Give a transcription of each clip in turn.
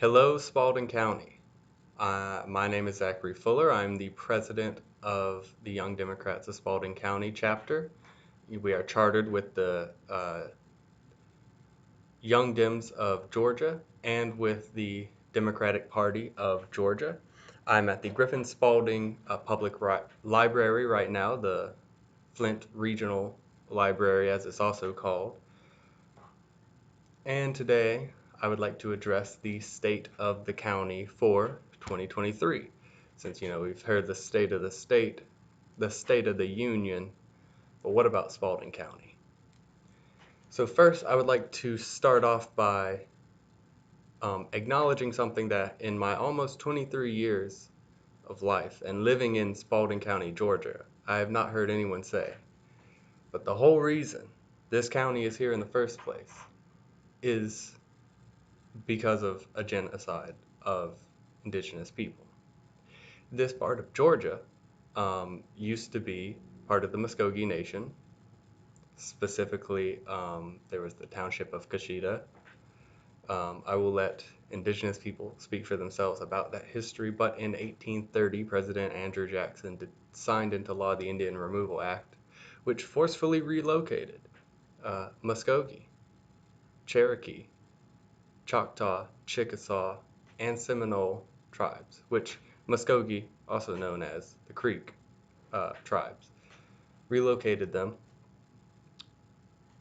Hello, Spalding County. My name is Zachery Fuller. I'm the president of the Young Democrats of Spalding County chapter. We are chartered with the Young Dems of Georgia and with the Democratic Party of Georgia. I'm at the Griffin-Spalding Public Library right now, the Flint Regional Library as it's also called. And today I would like to address the state of the county for 2023. Since, we've heard the state of the state, the state of the union, but what about Spalding County? So first, I would like to start off by acknowledging something that in my almost 23 years of life and living in Spalding County, Georgia, I have not heard anyone say. But the whole reason this county is here in the first place is because of a genocide of indigenous people. This part of Georgia used to be part of the Muskogee Nation. Specifically, there was the township of Kashida. I will let indigenous people speak for themselves about that history, but in 1830, President Andrew Jackson signed into law the Indian Removal Act, which forcefully relocated Muskogee, Cherokee, Choctaw, Chickasaw, and Seminole tribes, which Muskogee, also known as the Creek tribes, relocated them.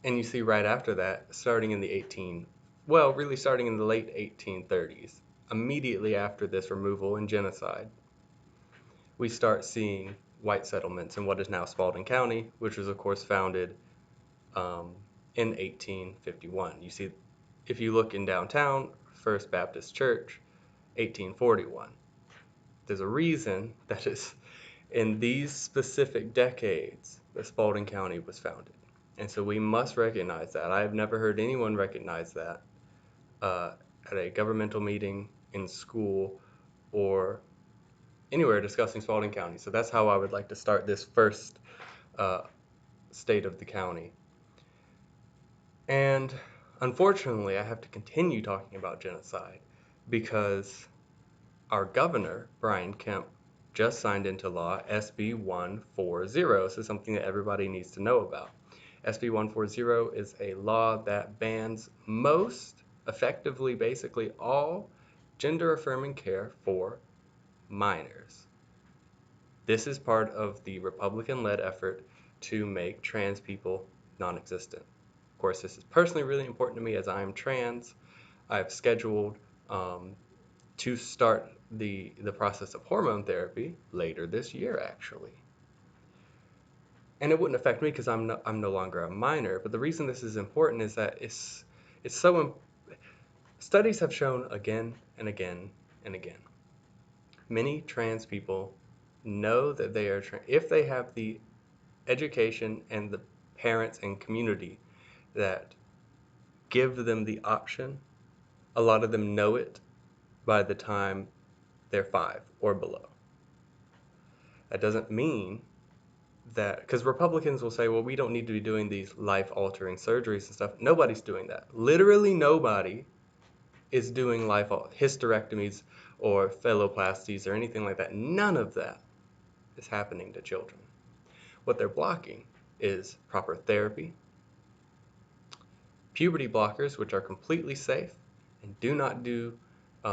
And you see right after that, starting in the starting in the late 1830s, immediately after this removal and genocide, we start seeing white settlements in what is now Spalding County, which was of course founded in 1851. You see, if you look in downtown, First Baptist Church, 1841. There's a reason that is in these specific decades that Spalding County was founded. And so we must recognize that. I have never heard anyone recognize that at a governmental meeting, in school, or anywhere discussing Spalding County. So that's how I would like to start this first state of the county. And unfortunately, I have to continue talking about genocide because our governor, Brian Kemp, just signed into law SB 140. This is something that everybody needs to know about. SB 140 is a law that bans most, effectively, basically all gender-affirming care for minors. This is part of the Republican-led effort to make trans people non-existent. Of course, this is personally really important to me as I am trans. I've scheduled to start the process of hormone therapy later this year, actually. And it wouldn't affect me because I'm no longer a minor. But the reason this is important is that it's so. Studies have shown again and again and again. Many trans people know that they are trans if they have the education and the parents and community that give them the option. A lot of them know it by the time they're 5 or below. That doesn't mean that, because Republicans will say, well, we don't need to be doing these life-altering surgeries and stuff. Nobody's doing that. Literally nobody is doing hysterectomies or phalloplasties or anything like that. None of that is happening to children. What they're blocking is proper therapy, puberty blockers, which are completely safe and do not do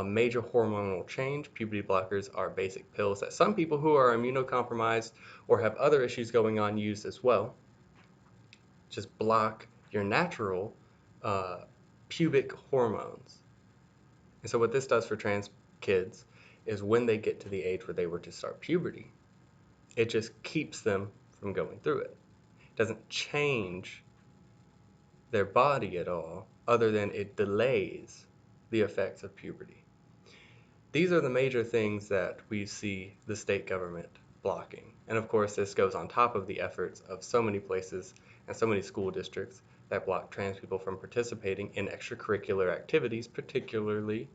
major hormonal change. Puberty blockers are basic pills that some people who are immunocompromised or have other issues going on use as well. Just block your natural pubic hormones. And so what this does for trans kids is when they get to the age where they were to start puberty, it just keeps them from going through it. It doesn't change their body at all, other than it delays the effects of puberty. These are the major things that we see the state government blocking. And of course, this goes on top of the efforts of so many places and so many school districts that block trans people from participating in extracurricular activities, particularly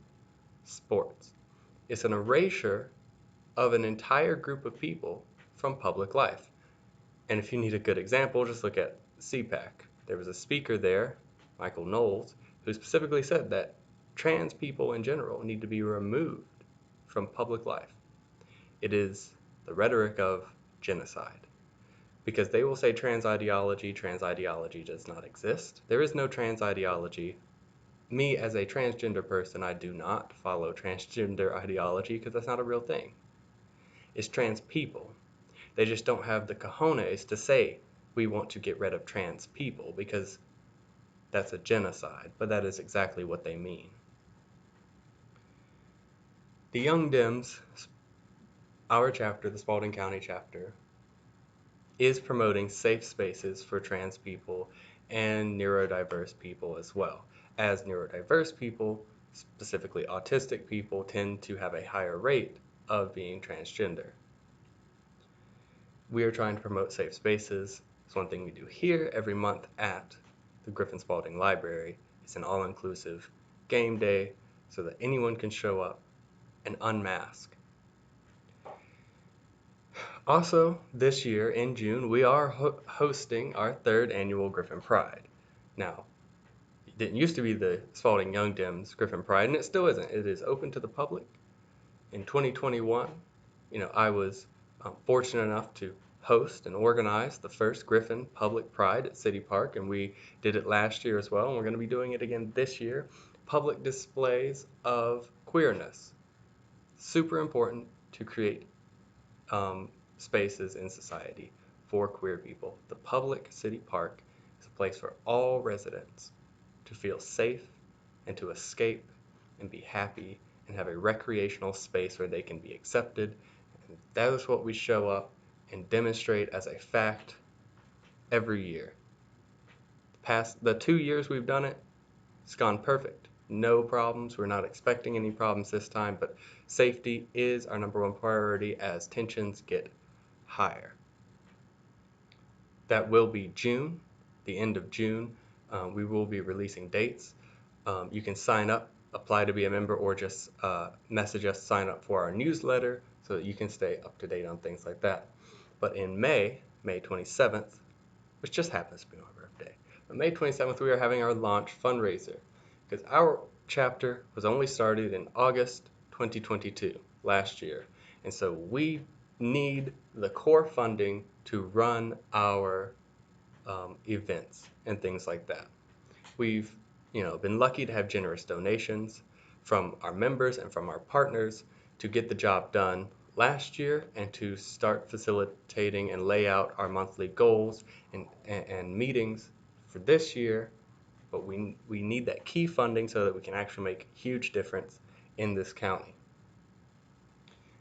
sports. It's an erasure of an entire group of people from public life. And if you need a good example, just look at CPAC. There was a speaker there, Michael Knowles, who specifically said that trans people in general need to be removed from public life. It is the rhetoric of genocide. Because they will say trans ideology does not exist. There is no trans ideology. Me, as a transgender person, I do not follow transgender ideology because that's not a real thing. It's trans people. They just don't have the cojones to say we want to get rid of trans people because that's a genocide, but that is exactly what they mean. The Young Dems, our chapter, the Spalding County chapter, is promoting safe spaces for trans people and neurodiverse people as well. As neurodiverse people, specifically autistic people, tend to have a higher rate of being transgender. We are trying to promote safe spaces. It's one thing we do here every month at the Griffin-Spalding Library. It's an all-inclusive game day so that anyone can show up and unmask. Also, this year in June, we are hosting our 3rd annual Griffin Pride. Now, it didn't used to be the Spalding Young Dems Griffin Pride, and it still isn't. It is open to the public. In 2021, I was fortunate enough to host and organize the first Griffin Public Pride at City Park, and we did it last year as well, and we're going to be doing it again this year. Public displays of queerness. Super important to create spaces in society for queer people. The public city park is a place for all residents to feel safe and to escape and be happy and have a recreational space where they can be accepted. And that is what we show up and demonstrate as a fact every year. The 2 years we've done it, it's gone perfect. No problems. We're not expecting any problems this time, but safety is our #1 priority as tensions get higher. That will be June, the end of June. We will be releasing dates. You can sign up, apply to be a member, or just message us, sign up for our newsletter so that you can stay up to date on things like that. But in May 27th, which just happens to be my birthday, but May 27th, we are having our launch fundraiser because our chapter was only started in August 2022, last year. And so we need the core funding to run our events and things like that. We've been lucky to have generous donations from our members and from our partners to get the job done last year and to start facilitating and lay out our monthly goals and meetings for this year. But we need that key funding so that we can actually make a huge difference in this county.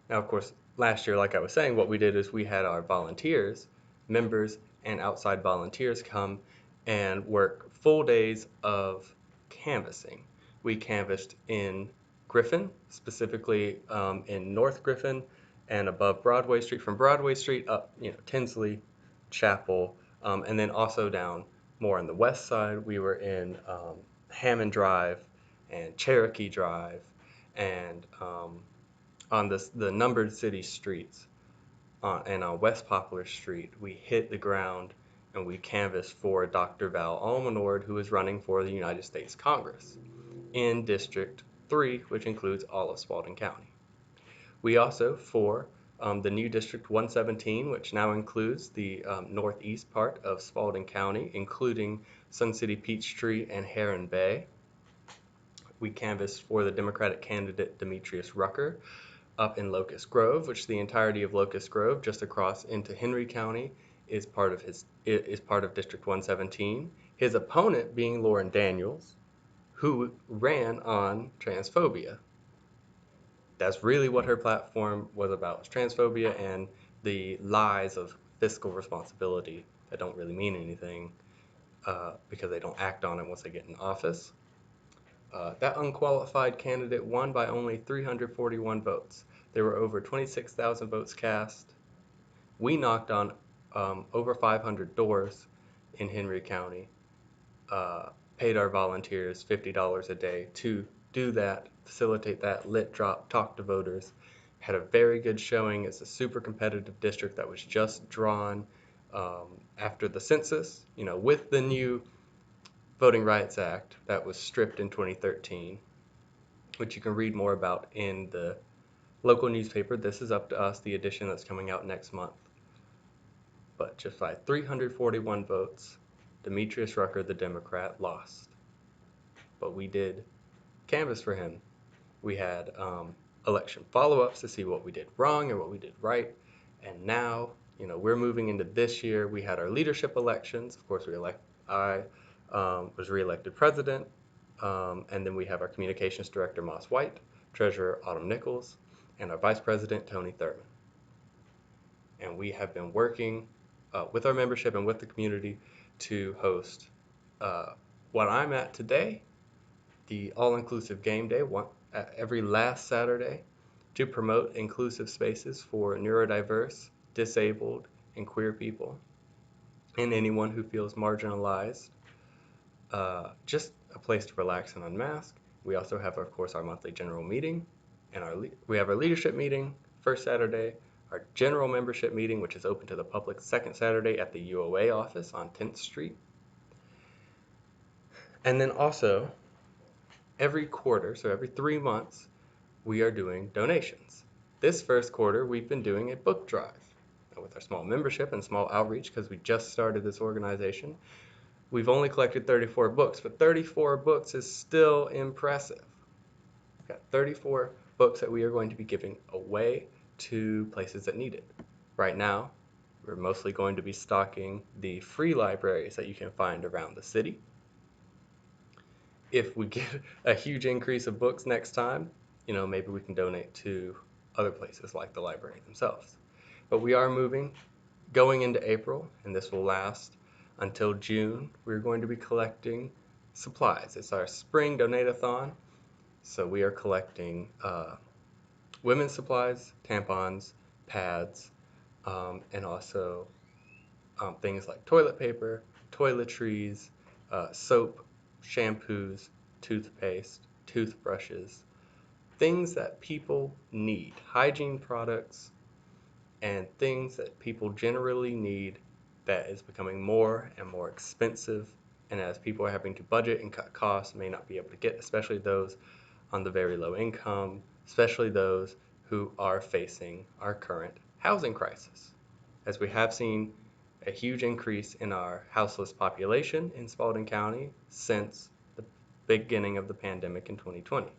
Now, of course, last year, like I was saying, what we did is we had our volunteers, members, and outside volunteers come and work full days of canvassing. We canvassed in Griffin, specifically in North Griffin and above Broadway Street, from Broadway Street up, Tinsley, Chapel, and then also down more on the west side. We were in Hammond Drive and Cherokee Drive and on the numbered city streets and on West Poplar Street, we hit the ground and we canvassed for Dr. Val Almanord, who is running for the United States Congress in District 3, which includes all of Spalding County. We also, for the new District 117, which now includes the northeast part of Spalding County, including Sun City, Peachtree, and Heron Bay, we canvassed for the Democratic candidate Demetrius Rucker up in Locust Grove, which the entirety of Locust Grove, just across into Henry County, is part of District 117. His opponent being Lauren Daniels, who ran on transphobia. That's really what her platform was about, was transphobia and the lies of fiscal responsibility that don't really mean anything because they don't act on it once they get in office. That unqualified candidate won by only 341 votes. There were over 26,000 votes cast. We knocked on over 500 doors in Henry County, paid our volunteers $50 a day to do that, facilitate that, lit drop, talk to voters. Had a very good showing. It's a super competitive district that was just drawn after the census, with the new Voting Rights Act that was stripped in 2013. which you can read more about in the local newspaper. This is Up to Us, the edition that's coming out next month. But just by 341 votes, Demetrius Rucker, the Democrat, lost. But we did canvass for him. We had election follow-ups to see what we did wrong and what we did right. And now, we're moving into this year. We had our leadership elections. Of course, I was reelected president. And then we have our communications director, Moss White, treasurer, Autumn Nichols, and our vice president, Tony Thurman. And we have been working with our membership and with the community to host what I'm at today, the all-inclusive game day, every last Saturday, to promote inclusive spaces for neurodiverse, disabled, and queer people, and anyone who feels marginalized. Just a place to relax and unmask. We also have, of course, our monthly general meeting, and we have our leadership meeting first Saturday, our general membership meeting, which is open to the public, second Saturday at the UOA office on 10th Street. And then also, every quarter, so every 3 months, we are doing donations. This first quarter, we've been doing a book drive. Now, with our small membership and small outreach, because we just started this organization, we've only collected 34 books, but 34 books is still impressive. We've got 34 books that we are going to be giving away to places that need it. Right now, we're mostly going to be stocking the free libraries that you can find around the city. If we get a huge increase of books next time, maybe we can donate to other places like the library themselves. But we are going into April, and this will last until June. We're going to be collecting supplies. It's our spring donate-a-thon. So we are collecting women's supplies, tampons, pads, and also things like toilet paper, toiletries, soap, shampoos, toothpaste, toothbrushes, things that people need, hygiene products, and things that people generally need that is becoming more and more expensive, and as people are having to budget and cut costs, may not be able to get, especially those on the very low income, especially those who are facing our current housing crisis. As we have seen a huge increase in our houseless population in Spalding County since the beginning of the pandemic in 2020.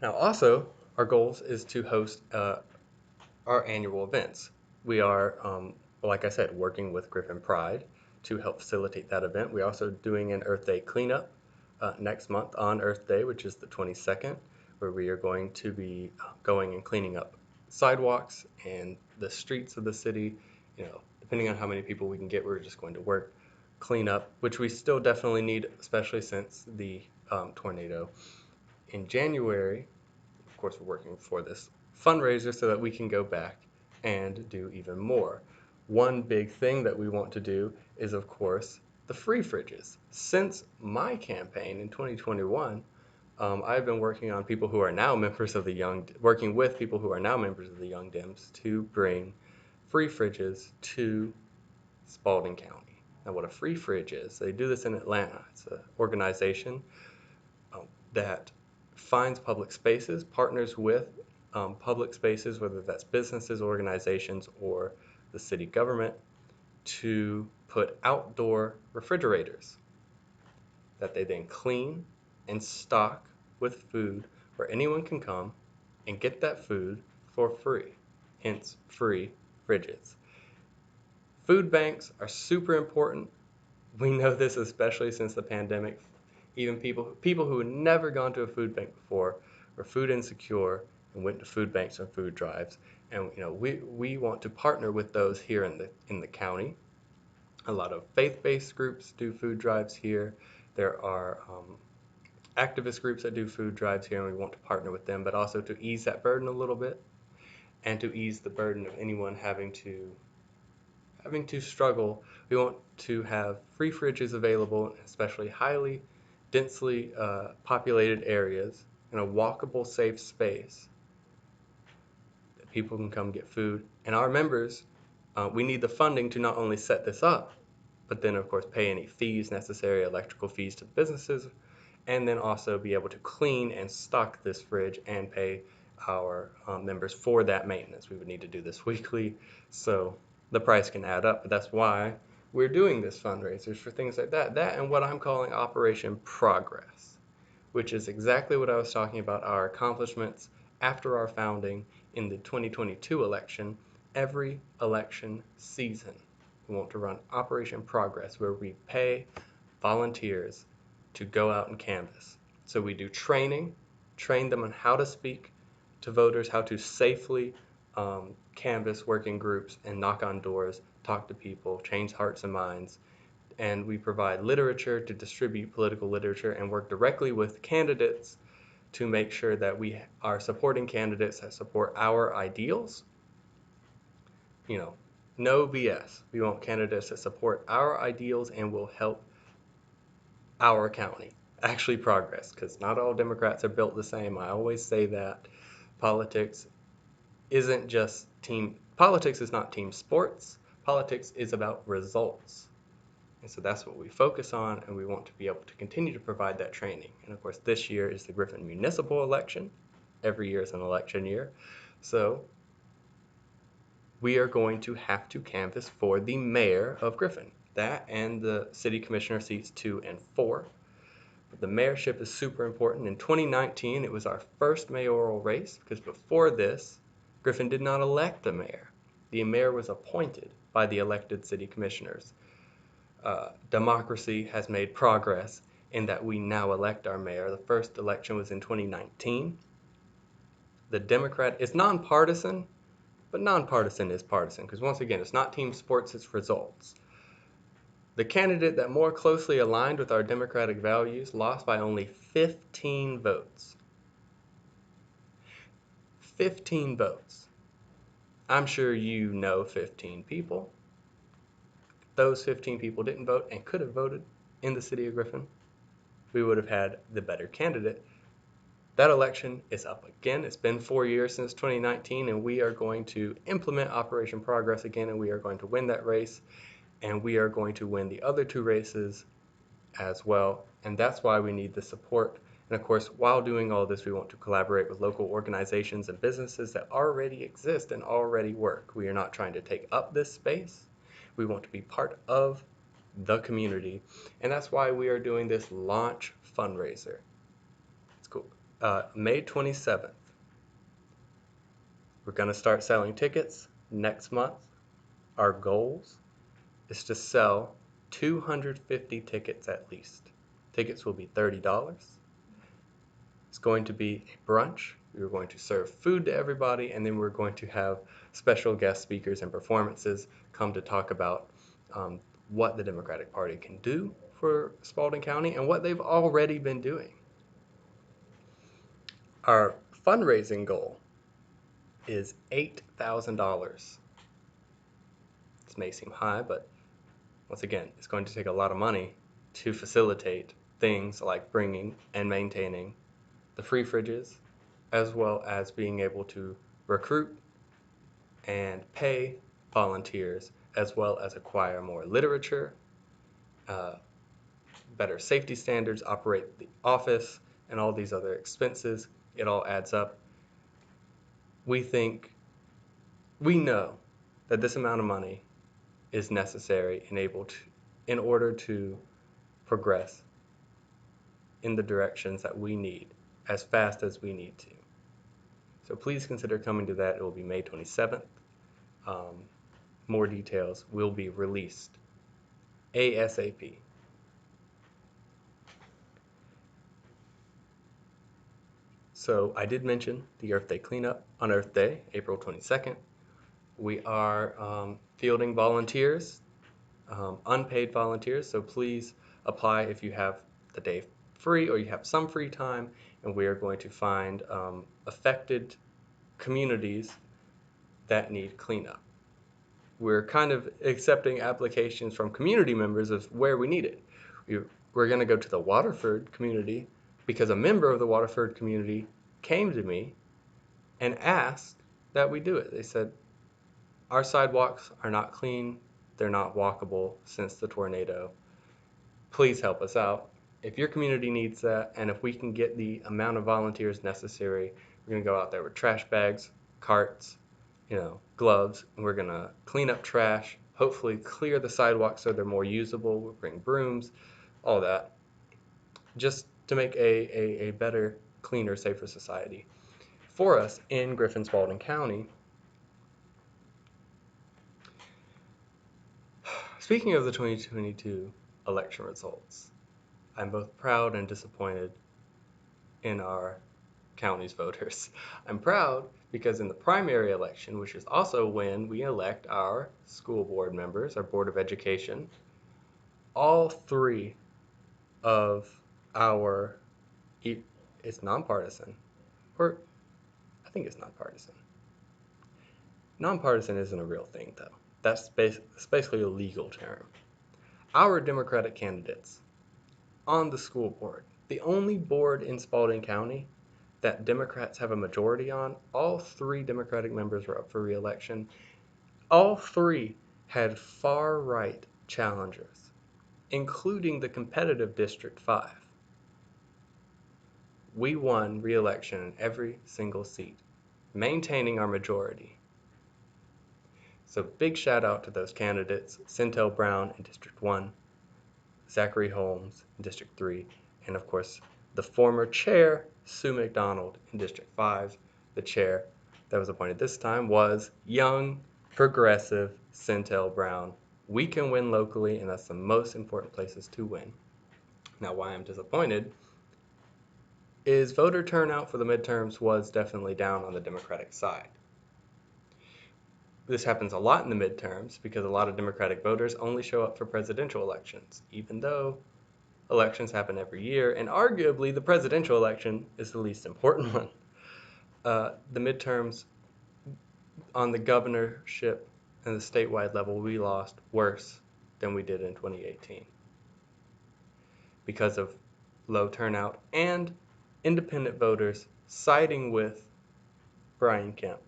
Now also, our goals is to host our annual events. We are, like I said, working with Griffin Pride to help facilitate that event. We're also doing an Earth Day cleanup next month on Earth Day, which is the 22nd, where we are going to be going and cleaning up sidewalks and the streets of the city. Depending on how many people we can get, we're just going to clean up, which we still definitely need, especially since the tornado in January. Of course, we're working for this fundraiser so that we can go back and do even more. One big thing that we want to do is, of course, the free fridges. Since my campaign in 2021, I've been working with people who are now members of the Young Dems to bring free fridges to Spalding County. Now, what a free fridge is, they do this in Atlanta. It's an organization that finds public spaces, partners with public spaces, whether that's businesses, organizations, or the city government, to put outdoor refrigerators that they then clean and stock with food where anyone can come and get that food for free, hence free fridges. Food banks are super important. We know this especially since the pandemic. Even people who had never gone to a food bank before were food insecure and went to food banks and food drives. And we want to partner with those here in the county. A lot of faith-based groups do food drives here. There are activist groups that do food drives here, and we want to partner with them, but also to ease that burden a little bit, and to ease the burden of anyone having to struggle. We want to have free fridges available, especially highly densely populated areas, in a walkable, safe space that people can come get food. And our members, we need the funding to not only set this up, but then of course pay any fees necessary, electrical fees to the businesses, and then also be able to clean and stock this fridge and pay our members for that maintenance. We would need to do this weekly, so the price can add up, but that's why we're doing this fundraisers for things like that. That and what I'm calling Operation Progress, which is exactly what I was talking about, our accomplishments after our founding in the 2022 election. Every election season, we want to run Operation Progress, where we pay volunteers to go out and canvass. So we do training, train them on how to speak to voters, how to safely canvass working groups and knock on doors, talk to people, change hearts and minds. And we provide literature to distribute political literature and work directly with candidates to make sure that we are supporting candidates that support our ideals. You know, no BS. We want candidates that support our ideals and will help our county actually progress, because not all Democrats are built the same. I always say that politics isn't just politics is not team sports. Politics is about results. And so that's what we focus on, and we want to be able to continue to provide that training. And of course, this year is the Griffin municipal election. Every year is an election year. So we are going to have to canvass for the mayor of Griffin. That and the city commissioner seats 2 and 4. But the mayorship is super important. In 2019, it was our first mayoral race, because before this, Griffin did not elect a mayor. The mayor was appointed by the elected city commissioners. Democracy has made progress in that we now elect our mayor. The first election was in 2019. The Democrat is nonpartisan, but nonpartisan is partisan, because once again, it's not team sports, it's results. The candidate that more closely aligned with our democratic values lost by only 15 votes. 15 votes. I'm sure you know 15 people. Those 15 people didn't vote and could have voted in the city of Griffin. We would have had the better candidate. That election is up again. It's been 4 years since 2019, and we are going to implement Operation Progress again, and we are going to win that race, and we are going to win the other 2 races as well. And that's why we need the support. And of course, while doing all this, we want to collaborate with local organizations and businesses that already exist and already work. We are not trying to take up this space. We want to be part of the community. And that's why we are doing this launch fundraiser. It's cool. May 27th. We're going to start selling tickets next month. Our goals is to sell 250 tickets at least. Tickets will be $30. It's going to be a brunch. We're going to serve food to everybody, and then we're going to have special guest speakers and performances come to talk about what the Democratic Party can do for Spalding County and what they've already been doing. Our fundraising goal is $8,000. This may seem high, but once again, it's going to take a lot of money to facilitate things like bringing and maintaining the free fridges, as well as being able to recruit and pay volunteers, as well as acquire more literature, better safety standards, operate the office, and all these other expenses. It all adds up. We know that this amount of money is necessary in order to progress in the directions that we need as fast as we need to. So please consider coming to that. It will be May 27th. More details will be released ASAP. So I did mention the Earth Day cleanup on Earth Day, April 22nd. We are fielding volunteers, unpaid volunteers, so please apply if you have the day free or you have some free time, and we are going to find affected communities that need cleanup. We're kind of accepting applications from community members of where we need it. We're going to go to the Waterford community because a member of the Waterford community came to me and asked that we do it. They said, our sidewalks are not clean, they're not walkable since the tornado. Please help us out. If your community needs that, and if we can get the amount of volunteers necessary, we're going to go out there with trash bags, carts, gloves, and we're going to clean up trash, hopefully clear the sidewalks so they're more usable. We'll bring brooms, all that, just to make a better, cleaner, safer society for us in Griffin-Spalding County. Speaking of the 2022 election results, I'm both proud and disappointed in our county's voters. I'm proud because in the primary election, which is also when we elect our school board members, our Board of Education, all three of our, it's nonpartisan, or I think it's nonpartisan. Nonpartisan isn't a real thing, though. That's basically a legal term. Our Democratic candidates on the school board, the only board in Spalding County that Democrats have a majority on, all three Democratic members were up for re-election. All three had far-right challengers, including the competitive District 5. We won re-election in every single seat, maintaining our majority. So big shout out to those candidates, Centel Brown in District 1, Zachery Holmes in District 3, and of course the former chair, Sue McDonald, in District 5. The chair that was appointed this time was young, progressive Centel Brown. We can win locally, and that's the most important places to win. Now, why I'm disappointed is voter turnout for the midterms was definitely down on the Democratic side. This happens a lot in the midterms because a lot of Democratic voters only show up for presidential elections, even though elections happen every year, and arguably the presidential election is the least important one. The midterms on the governorship and the statewide level, we lost worse than we did in 2018 because of low turnout and independent voters siding with Brian Kemp.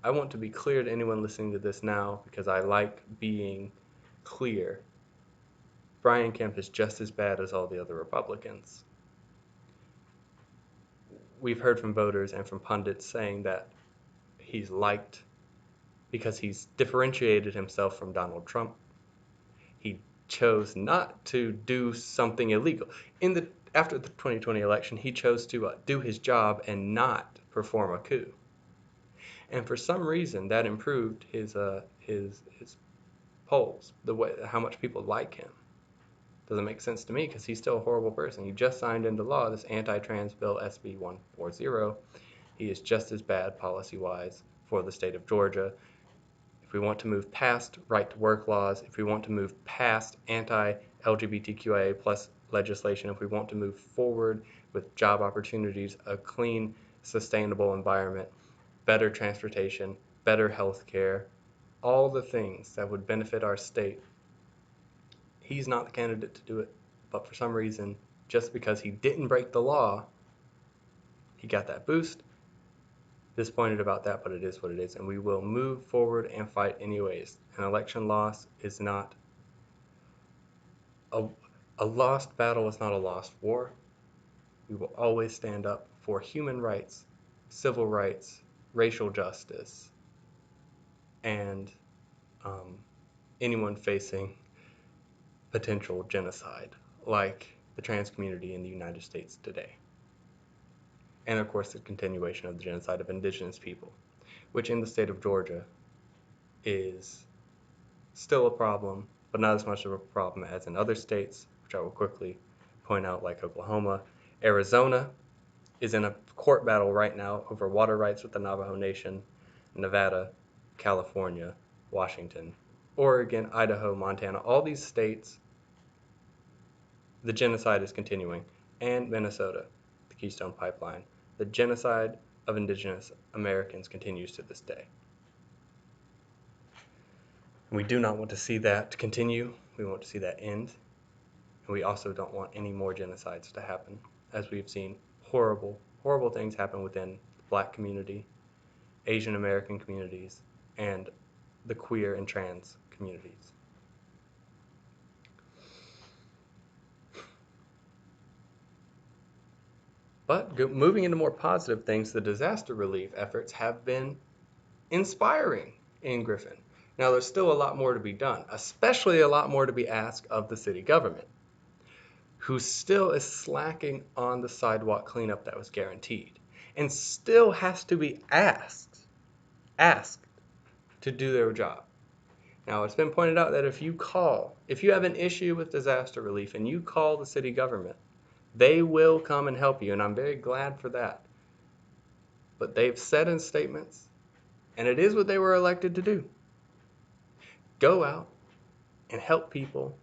I want to be clear to anyone listening to this now because I like being clear. Brian Kemp is just as bad as all the other Republicans. We've heard from voters and from pundits saying that he's liked because he's differentiated himself from Donald Trump. He chose not to do something illegal. After the 2020 election, he chose to do his job and not perform a coup. And for some reason, that improved his polls, how much people like him. Doesn't make sense to me because he's still a horrible person. He just signed into law this anti-trans bill, SB 140. He is just as bad policy-wise for the state of Georgia. If we want to move past right-to-work laws, if we want to move past anti-LGBTQIA plus legislation, if we want to move forward with job opportunities, a clean, sustainable environment, better transportation, better health care, all the things that would benefit our state, he's not the candidate to do it. But for some reason, just because he didn't break the law, he got that boost. Disappointed about that, but it is what it is, and we will move forward and fight anyways. An election loss is not a lost battle is not a lost war. We will always stand up for human rights, civil rights, racial justice, and anyone facing potential genocide, like the trans community in the United States today. And of course, the continuation of the genocide of indigenous people, which in the state of Georgia is still a problem, but not as much of a problem as in other states, which I will quickly point out, like Oklahoma. Arizona is in a court battle right now over water rights with the Navajo Nation. Nevada, California, Washington, Oregon, Idaho, Montana, all these states, the genocide is continuing. And Minnesota, the Keystone Pipeline. The genocide of indigenous Americans continues to this day. And we do not want to see that continue. We want to see that end. And we also don't want any more genocides to happen, as we've seen horrible, horrible things happen within the Black community, Asian American communities, and the queer and trans communities. But moving into more positive things, the disaster relief efforts have been inspiring in Griffin. Now, there's still a lot more to be done, especially a lot more to be asked of the city government, who still is slacking on the sidewalk cleanup that was guaranteed, and still has to be asked to do their job. Now, it's been pointed out that if you have an issue with disaster relief and you call the city government, they will come and help you, and I'm very glad for that. But they've said in statements, and it is what they were elected to do, go out and help people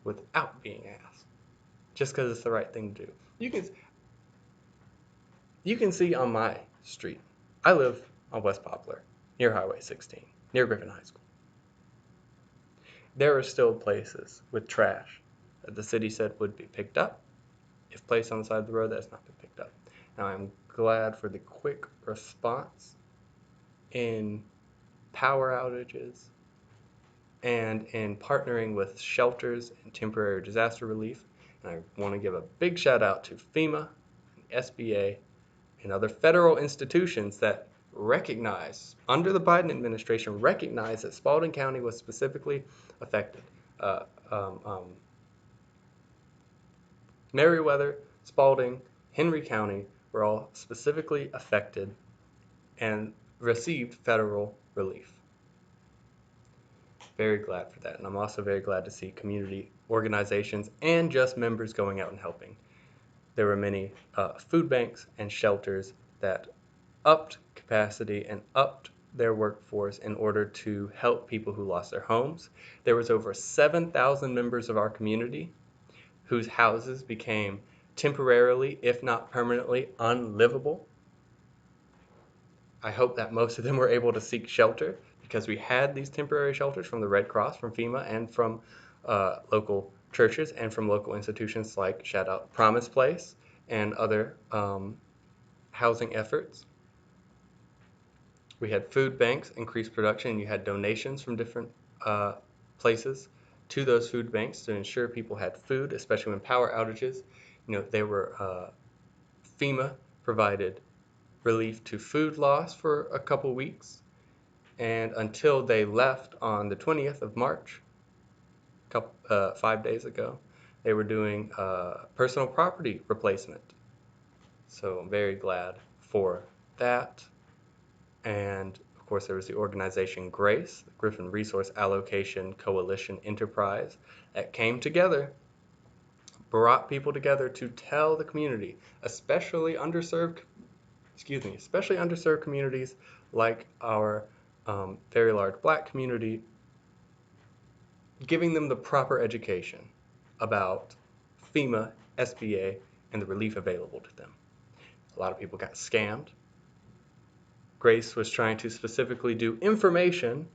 without being asked, just because it's the right thing to do. You can see on my street, I live on West Poplar, near Highway 16, near Griffin High School. There are still places with trash that the city said would be picked up. If placed on the side of the road, that's not been picked up. Now, I'm glad for the quick response in power outages and in partnering with shelters and temporary disaster relief. And I want to give a big shout out to FEMA, SBA, and other federal institutions that recognize, under the Biden administration, recognize that Spalding County was specifically affected. Meriwether, Spalding, Henry County were all specifically affected and received federal relief. Very glad for that. And I'm also very glad to see community organizations and just members going out and helping. There were many food banks and shelters that upped capacity and upped their workforce in order to help people who lost their homes. There was over 7,000 members of our community whose houses became temporarily, if not permanently, unlivable. I hope that most of them were able to seek shelter because we had these temporary shelters from the Red Cross, from FEMA, and from local churches and from local institutions like, shout out, Promise Place and other housing efforts. We had food banks increase production, and you had donations from different places to those food banks to ensure people had food, especially when power outages. They were FEMA provided relief to food loss for a couple weeks, and until they left on the 20th of March, 5 days ago, they were doing personal property replacement. So I'm very glad for that. And of course, there was the organization GRACE, the Griffin Resource Allocation Coalition Enterprise, that came together, brought people together to tell the community, especially underserved communities like our very large Black community, giving them the proper education about FEMA, SBA, and the relief available to them. A lot of people got scammed. Grace was trying to specifically do information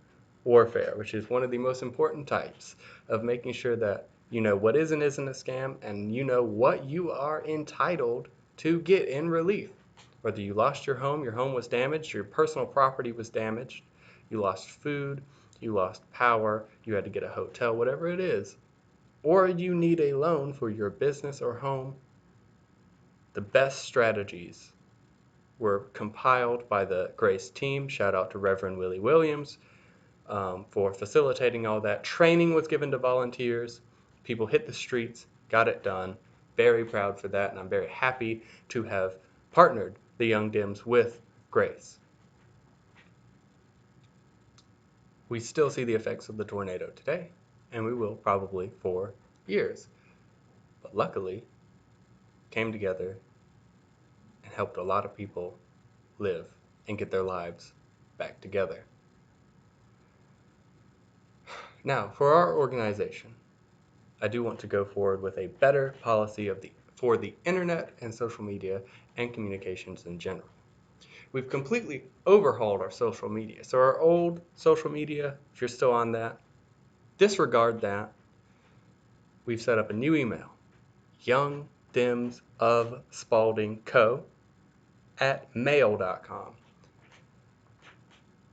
warfare, which is one of the most important types of making sure that you know what is and isn't a scam, and you know what you are entitled to get in relief. Whether you lost your home was damaged, your personal property was damaged, you lost food, you lost power, you had to get a hotel, whatever it is, or you need a loan for your business or home, the best strategies were compiled by the Grace team. Shout out to Reverend Willie Williams for facilitating all that. Training was given to volunteers. People hit the streets, got it done. Very proud for that, and I'm very happy to have partnered the Young Dems with Grace. We still see the effects of the tornado today, and we will probably for years. But luckily, came together and helped a lot of people live and get their lives back together. Now, for our organization, I do want to go forward with a better policy for the internet and social media and communications in general. We've completely overhauled our social media. So our old social media, if you're still on that, disregard that. We've set up a new email, YoungDemsOfSpaldingCo @mail.com.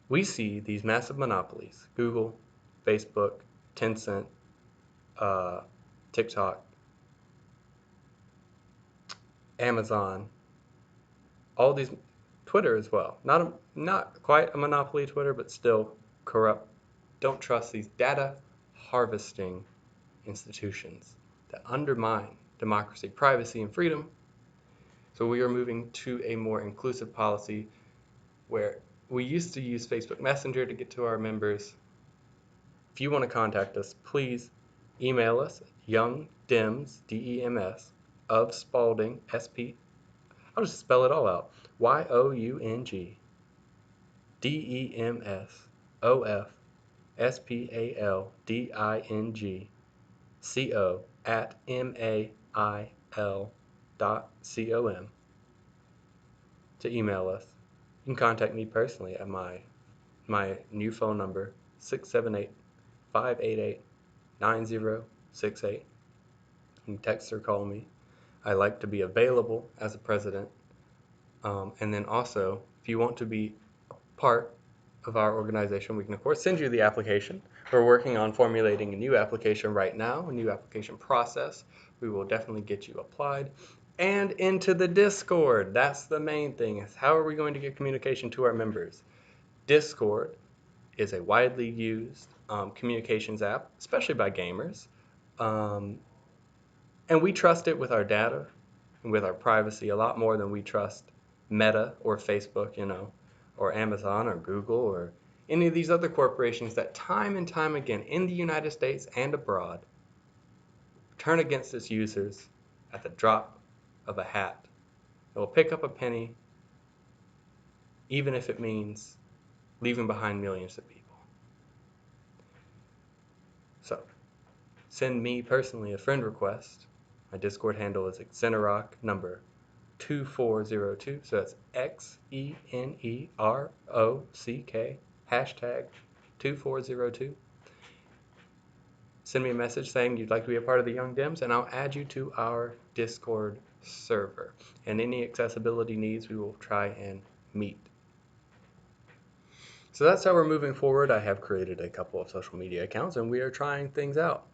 We see these massive monopolies, Google, Facebook, Tencent, TikTok, Amazon, all these, Twitter as well. Not quite a monopoly Twitter, but still corrupt. Don't trust these data harvesting institutions that undermine democracy, privacy, and freedom. So we are moving to a more inclusive policy where we used to use Facebook Messenger to get to our members. If you want to contact us, please email us at YoungDems, D-E-M-S, of Spalding, S-P. I'll just spell it all out. YoungDemsOfSpaldingCo at mail.com to email us. You can contact me personally at my new phone number, 678-588-9068. You can text or call me. I like to be available as a president. And then also, if you want to be part of our organization, we can of course send you the application. We're working on formulating a new application right now, a new application process. We will definitely get you applied and into the Discord. That's the main thing, is how are we going to get communication to our members? Discord is a widely used communications app, especially by gamers. And we trust it with our data and with our privacy a lot more than we trust Meta or Facebook, or Amazon or Google or any of these other corporations that time and time again in the United States and abroad turn against its users at the drop of a hat. It will pick up a penny, even if it means leaving behind millions of people. So, send me personally a friend request. My Discord handle is Xenerock number 2402. So that's XENEROCK hashtag 2402. Send me a message saying you'd like to be a part of the Young Dems, and I'll add you to our Discord server. And any accessibility needs we will try and meet. So that's how we're moving forward. I have created a couple of social media accounts and we are trying things out.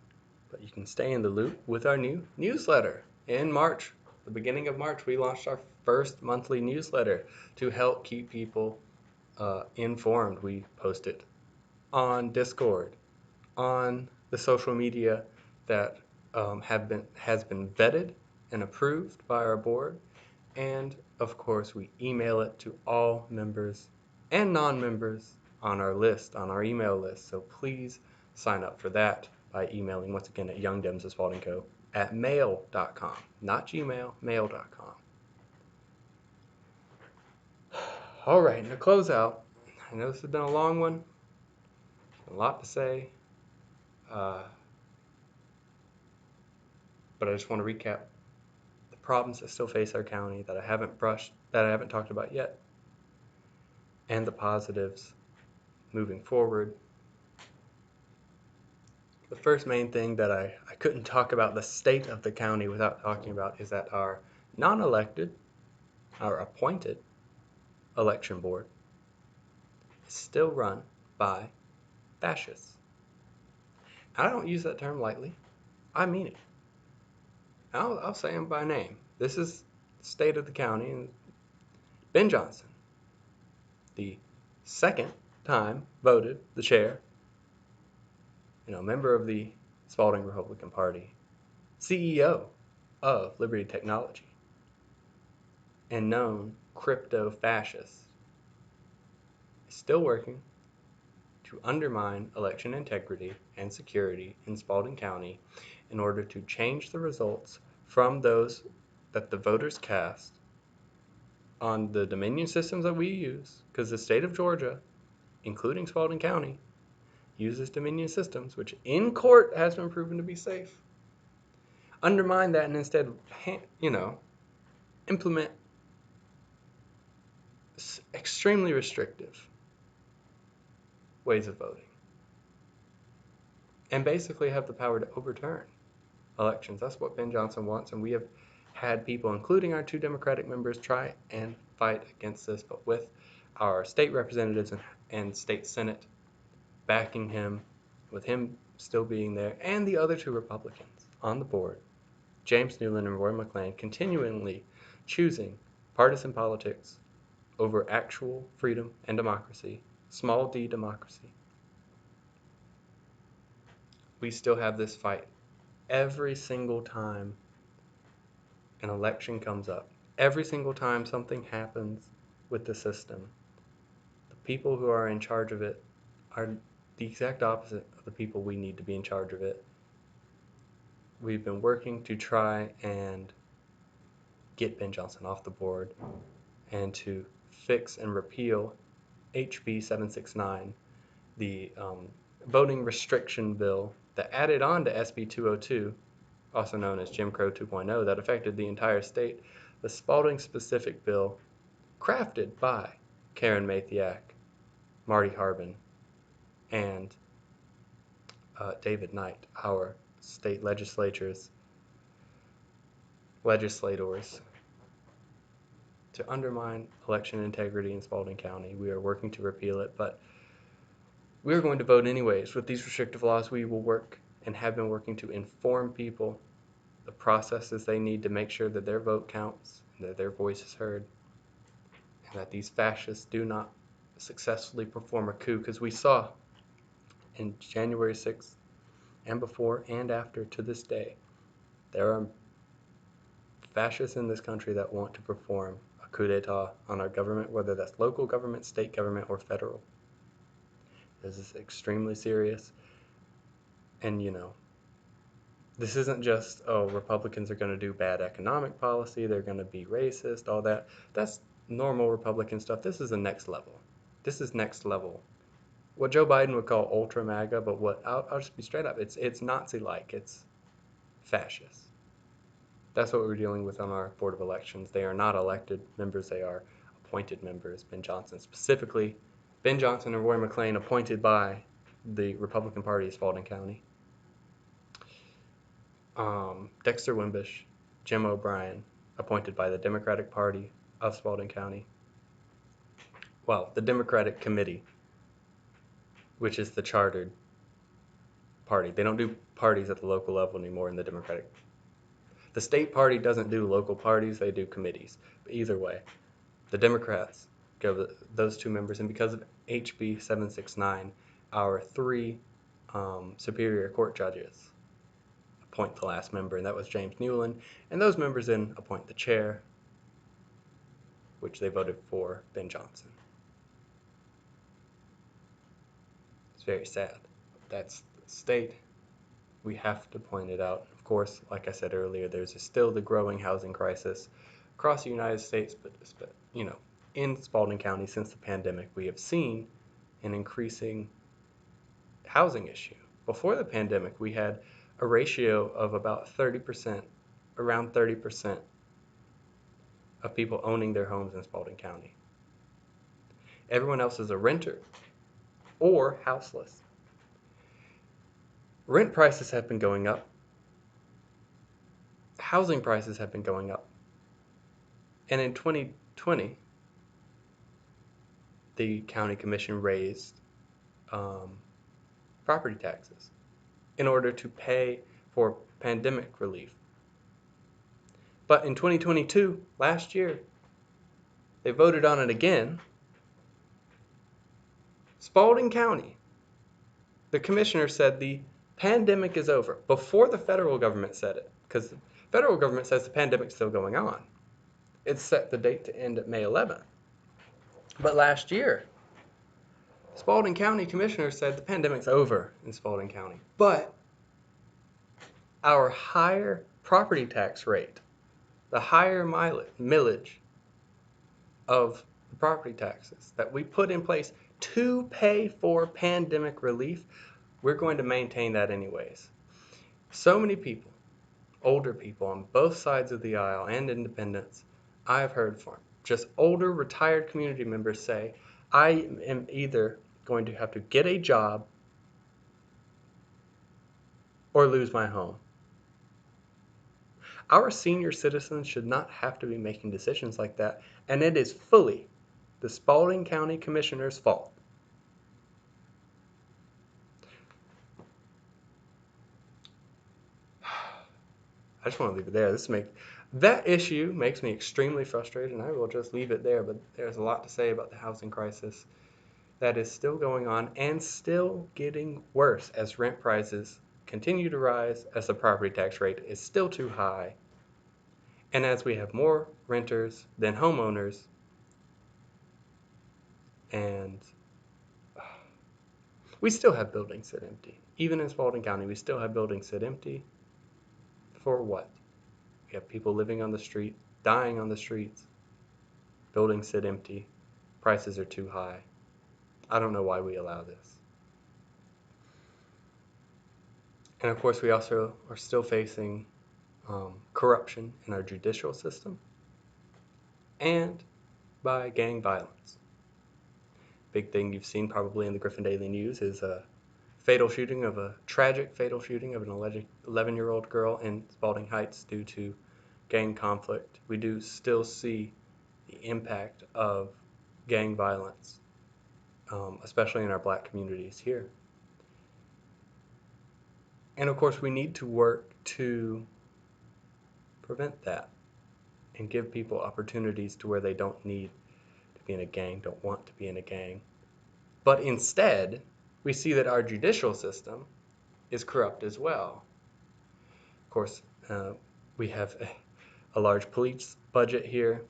But you can stay in the loop with our new newsletter. In March, the beginning of March, we launched our first monthly newsletter to help keep people informed. We post it on Discord, on the social media that has been vetted and approved by our board, and of course we email it to all members and non-members on our list, on our email list. So please sign up for that by emailing once again at YoungDemsOfSpaldingCo at mail.com, not Gmail, mail.com. All right, and to close out, I know this has been a long one, a lot to say, but I just want to recap the problems that still face our county that I haven't talked about yet, and the positives moving forward. The first main thing that I couldn't talk about the state of the county without talking about is that our non-elected, our appointed election board is still run by fascists. I don't use that term lightly. I mean it. I'll say them by name. This is the state of the county, and Ben Johnson, the second time voted the chair, member of the Spalding Republican Party, CEO of Liberty Technology, and known crypto fascist, is still working to undermine election integrity and security in Spalding County in order to change the results from those that the voters cast on the Dominion systems that we use, because the state of Georgia, including Spalding County, uses Dominion systems, which in court has been proven to be safe. Undermine that and instead, implement extremely restrictive ways of voting. And basically have the power to overturn elections. That's what Ben Johnson wants, and we have had people, including our 2 Democratic members, try and fight against this, but with our state representatives and state Senate backing him, with him still being there, and the other 2 Republicans on the board James Newland and Roy McClain continually choosing partisan politics over actual freedom and democracy, small d democracy. We still have this fight every single time an election comes up. Every single time something happens with the system, the people who are in charge of it are the exact opposite of the people we need to be in charge of it. We've been working to try and get Ben Johnson off the board and to fix and repeal HB 769, the voting restriction bill that added on to SB 202, also known as Jim Crow 2.0, that affected the entire state. The Spalding-specific bill crafted by Karen Mathiak, Marty Harbin, and David Knight, our state legislators, to undermine election integrity in Spalding County. We are working to repeal it, but we are going to vote anyways. With these restrictive laws, we will work and have been working to inform people the processes they need to make sure that their vote counts, and that their voice is heard, and that these fascists do not successfully perform a coup, because we saw in January 6th and before and after to this day, there are fascists in this country that want to perform a coup d'etat on our government, whether that's local government, state government, or federal. This is extremely serious. And this isn't just, oh, Republicans are going to do bad economic policy, they're going to be racist, all that. That's normal Republican stuff. This is the next level. This is next level. What Joe Biden would call ultra MAGA, but what I'll just be straight up, it's Nazi-like, it's fascist. That's what we're dealing with on our Board of Elections. They are not elected members, they are appointed members. Ben Johnson specifically. Ben Johnson and Roy McClain appointed by the Republican Party of Spalding County. Dexter Wimbish, Jim O'Brien, appointed by the Democratic Party of Spalding County. Well, the Democratic Committee, which is the chartered party. They don't do parties at the local level anymore in the Democratic. The state party doesn't do local parties, they do committees. But either way, the Democrats give those two members, and because of HB 769, our three Superior Court judges appoint the last member, and that was James Newland, and those members then appoint the chair, which they voted for Ben Johnson. It's very sad. That's the state. We have to point it out. Of course, like I said earlier, there's still the growing housing crisis across the United States, but in Spalding County since the pandemic, we have seen an increasing housing issue. Before the pandemic, we had a ratio of about 30%, around 30% of people owning their homes in Spalding County. Everyone else is a renter or houseless. Rent prices have been going up. Housing prices have been going up. And in 2020, the county commission raised property taxes in order to pay for pandemic relief. But in 2022, last year, they voted on it again. Spalding County, the commissioner said the pandemic is over before the federal government said it, because the federal government says the pandemic's still going on. It's set the date to end at May 11th. But last year, Spalding County commissioner said the pandemic's over in Spalding County. But our higher property tax rate, the higher millage of the property taxes that we put in place to pay for pandemic relief, we're going to maintain that anyways. So many people, older people on both sides of the aisle and independents, I've heard from just older retired community members say, I am either going to have to get a job or lose my home. Our senior citizens should not have to be making decisions like that, and it is fully the Spalding County Commissioner's fault. I just want to leave it there. That issue makes me extremely frustrated, and I will just leave it there. But there's a lot to say about the housing crisis that is still going on and still getting worse as rent prices continue to rise, as the property tax rate is still too high, and as we have more renters than homeowners. And we still have buildings sit empty. Even in Spalding County, we still have buildings sit empty. For what? We have people living on the street, dying on the streets, buildings sit empty, prices are too high. I don't know why we allow this. And of course, we also are still facing corruption in our judicial system and by gang violence. Big thing you've seen probably in the Griffin Daily News is a tragic fatal shooting of an alleged 11-year-old girl in Spalding Heights due to gang conflict. We do still see the impact of gang violence, especially in our black communities here. And of course, we need to work to prevent that and give people opportunities to where they don't need to be in a gang, don't want to be in a gang. But instead, we see that our judicial system is corrupt as well. Of course, we have a large police budget here.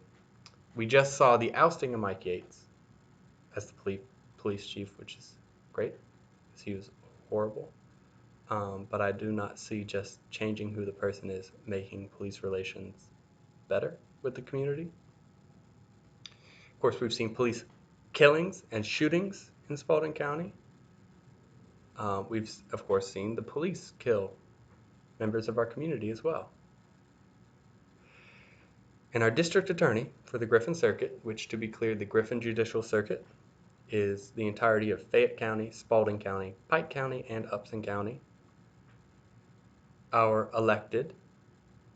We just saw the ousting of Mike Yates as the police chief, which is great, because he was horrible. But I do not see just changing who the person is making police relations better with the community. Of course, we've seen police killings and shootings in Spalding County. We've, of course, seen the police kill members of our community as well. And our district attorney for the Griffin Circuit, which, to be clear, the Griffin Judicial Circuit is the entirety of Fayette County, Spalding County, Pike County, and Upson County. Our elected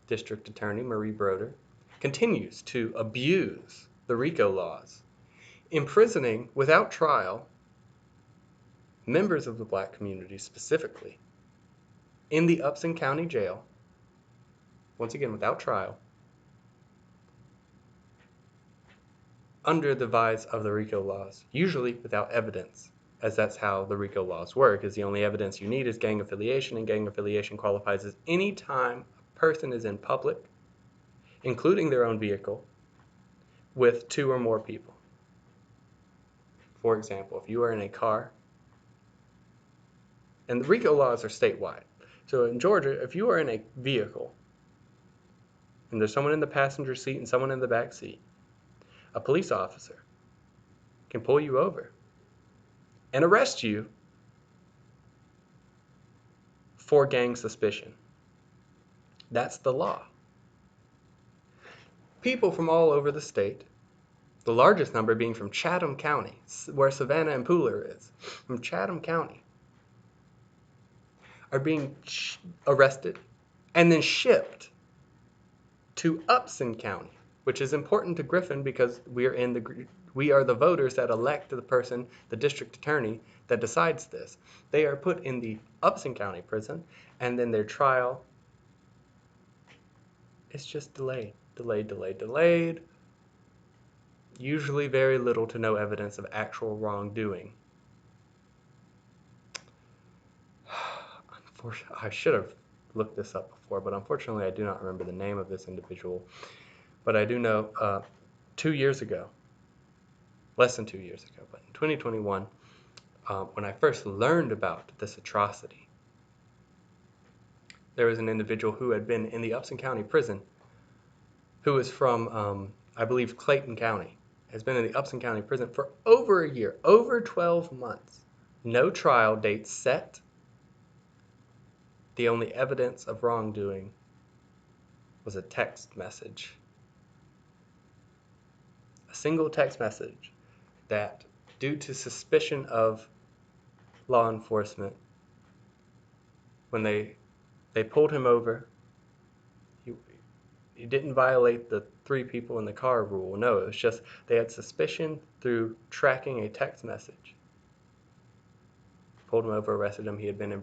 district attorney, Marie Broder, continues to abuse the RICO laws, imprisoning without trial members of the black community specifically in the Upson County Jail, once again without trial, under the vise of the RICO laws, usually without evidence, as that's how the RICO laws work, is the only evidence you need is gang affiliation, and gang affiliation qualifies as any time a person is in public, including their own vehicle, with 2 or more people. For example, if you are in a car, and the RICO laws are statewide. So in Georgia, if you are in a vehicle, and there's someone in the passenger seat and someone in the back seat, a police officer can pull you over and arrest you for gang suspicion. That's the law. People from all over the state, the largest number being from Chatham County, where Savannah and Pooler is, from Chatham County, are being arrested and then shipped to Upson County, which is important to Griffin because we are the voters that elect the person, the district attorney, that decides this. They are put in the Upson County prison, and then their trial is just delayed. Usually very little to no evidence of actual wrongdoing. I should have looked this up before, but unfortunately I do not remember the name of this individual. But I do know 2 years ago, less than 2 years ago, but in 2021, when I first learned about this atrocity, there was an individual who had been in the Upson County prison who was from, I believe, Clayton County, has been in the Upson County prison for over a year, over 12 months. No trial date set. The only evidence of wrongdoing was a text message. A single text message that, due to suspicion of law enforcement, when they pulled him over, he didn't violate the 3 people in the car rule. No, it was just they had suspicion through tracking a text message. Pulled him over, arrested him. He had been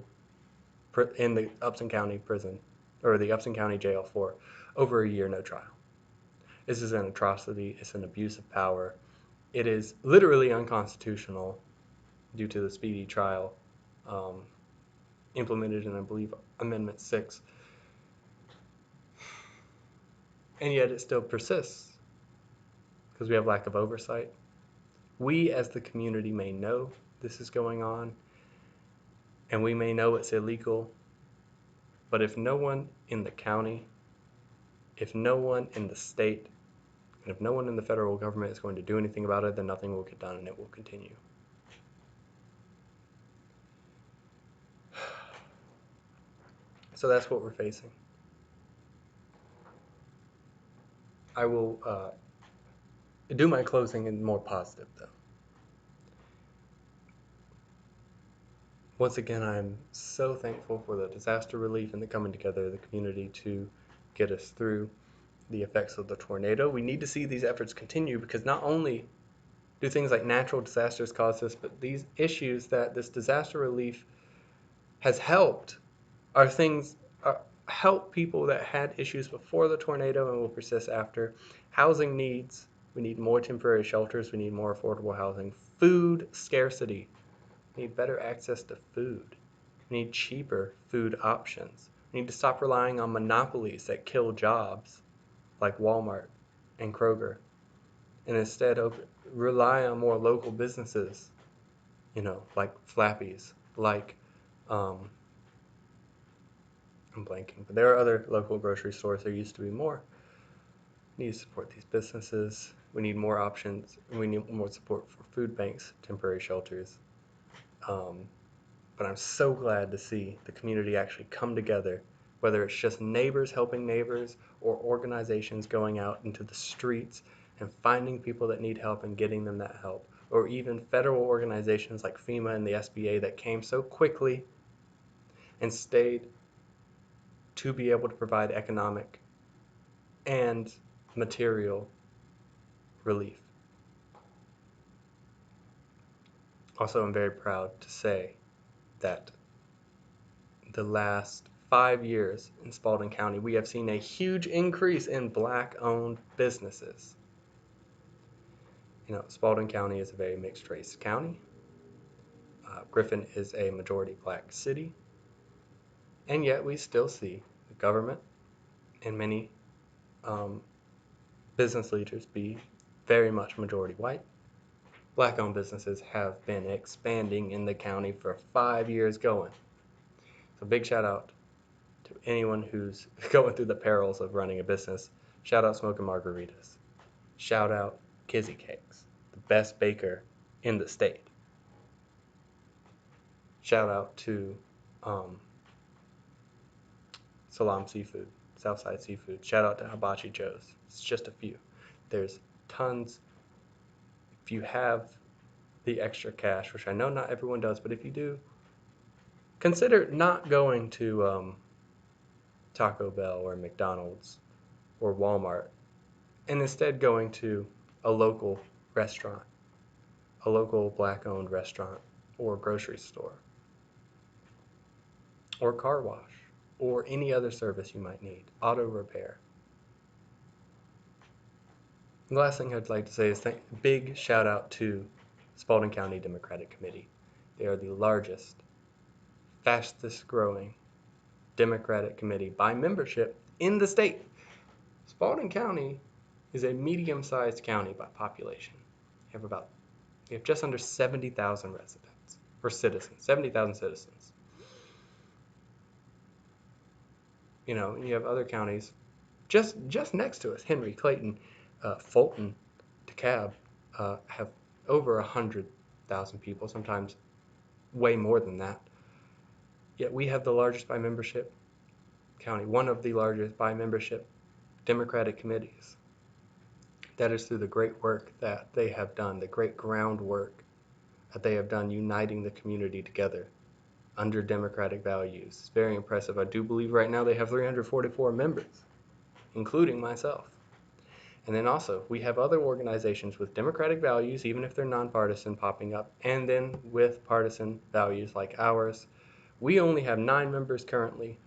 in the Upson County prison or the Upson County Jail for over a year, no trial. This is an atrocity. It's an abuse of power. It is literally unconstitutional due to the speedy trial implemented in, I believe, Amendment 6. And yet it still persists because we have lack of oversight. We as the community may know this is going on, and we may know it's illegal, but if no one in the county, if no one in the state, and if no one in the federal government is going to do anything about it, then nothing will get done and it will continue. So that's what we're facing. I will do my closing in more positive, though. Once again, I'm so thankful for the disaster relief and the coming together of the community to get us through the effects of the tornado. We need to see these efforts continue because not only do things like natural disasters cause this, but these issues that this disaster relief has helped are things help people that had issues before the tornado and will persist after. Housing needs. We need more temporary shelters. We need more affordable housing. Food scarcity. We need better access to food. We need cheaper food options. We need to stop relying on monopolies that kill jobs like Walmart and Kroger, and instead rely on more local businesses, like Flappy's, like I'm blanking, but there are other local grocery stores. There used to be more. We need to support these businesses. We need more options. We need more support for food banks, temporary shelters. But I'm so glad to see the community actually come together, whether it's just neighbors helping neighbors or organizations going out into the streets and finding people that need help and getting them that help, or even federal organizations like FEMA and the SBA that came so quickly and stayed to be able to provide economic and material relief. Also, I'm very proud to say that the last 5 years in Spalding County, we have seen a huge increase in Black-owned businesses. Spalding County is a very mixed-race county. Griffin is a majority Black city, and yet we still see the government and many business leaders be very much majority white. Black-owned businesses have been expanding in the county for 5 years going. So big shout out to anyone who's going through the perils of running a business. Shout out Smoking Margaritas. Shout out Kizzy Cakes, the best baker in the state. Shout out to Salam Seafood, Southside Seafood. Shout out to Hibachi Joe's. It's just a few. There's tons. If you have the extra cash, which I know not everyone does, but if you do, consider not going to Taco Bell or McDonald's or Walmart, and instead going to a local restaurant, a local Black-owned restaurant or grocery store or car wash or any other service you might need, auto repair. The last thing I'd like to say is big shout out to Spalding County Democratic Committee. They are the largest, fastest growing Democratic committee by membership in the state. Spalding County is a medium-sized county by population. We have just under 70,000 residents or citizens, 70,000 citizens. You have other counties just next to us, Henry, Clayton, Fulton, DeKalb, have over 100,000 people, sometimes way more than that. Yet we have the largest by membership county, one of the largest by membership Democratic committees. That is through the great work that they have done, the great groundwork that they have done uniting the community together under democratic values. It's very impressive. I do believe right now they have 344 members, including myself. And then also, we have other organizations with democratic values, even if they're nonpartisan, popping up, and then with partisan values like ours. We only have 9 members currently,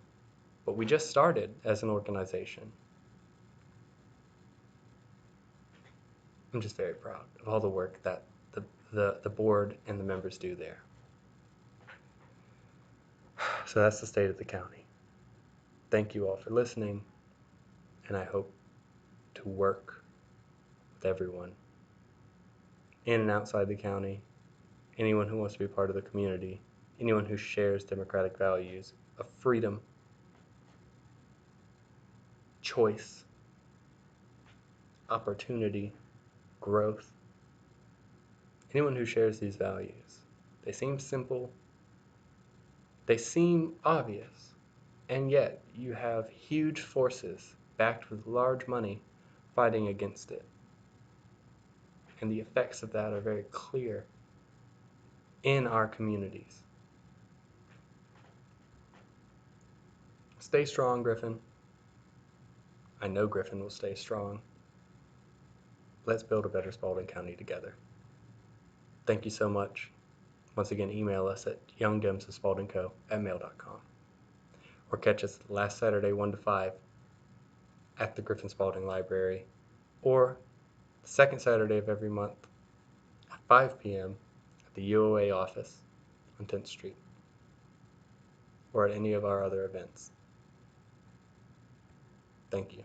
but we just started as an organization. I'm just very proud of all the work that the board and the members do there. So that's the state of the county. Thank you all for listening, and I hope to work with everyone in and outside the county, anyone who wants to be part of the community, anyone who shares democratic values of freedom, choice, opportunity, growth. Anyone who shares these values. They seem simple, they seem obvious, and yet you have huge forces backed with large money fighting against it. And the effects of that are very clear in our communities. Stay strong, Griffin. I know Griffin will stay strong. Let's build a better Spalding County together. Thank you so much. Once again, email us at YoungDemsOfSpaldingCo@mail.com. Or catch us last Saturday 1 to 5 at the Griffin-Spalding Library, or the second Saturday of every month at 5 p.m. at the UOA office on 10th Street, or at any of our other events. Thank you.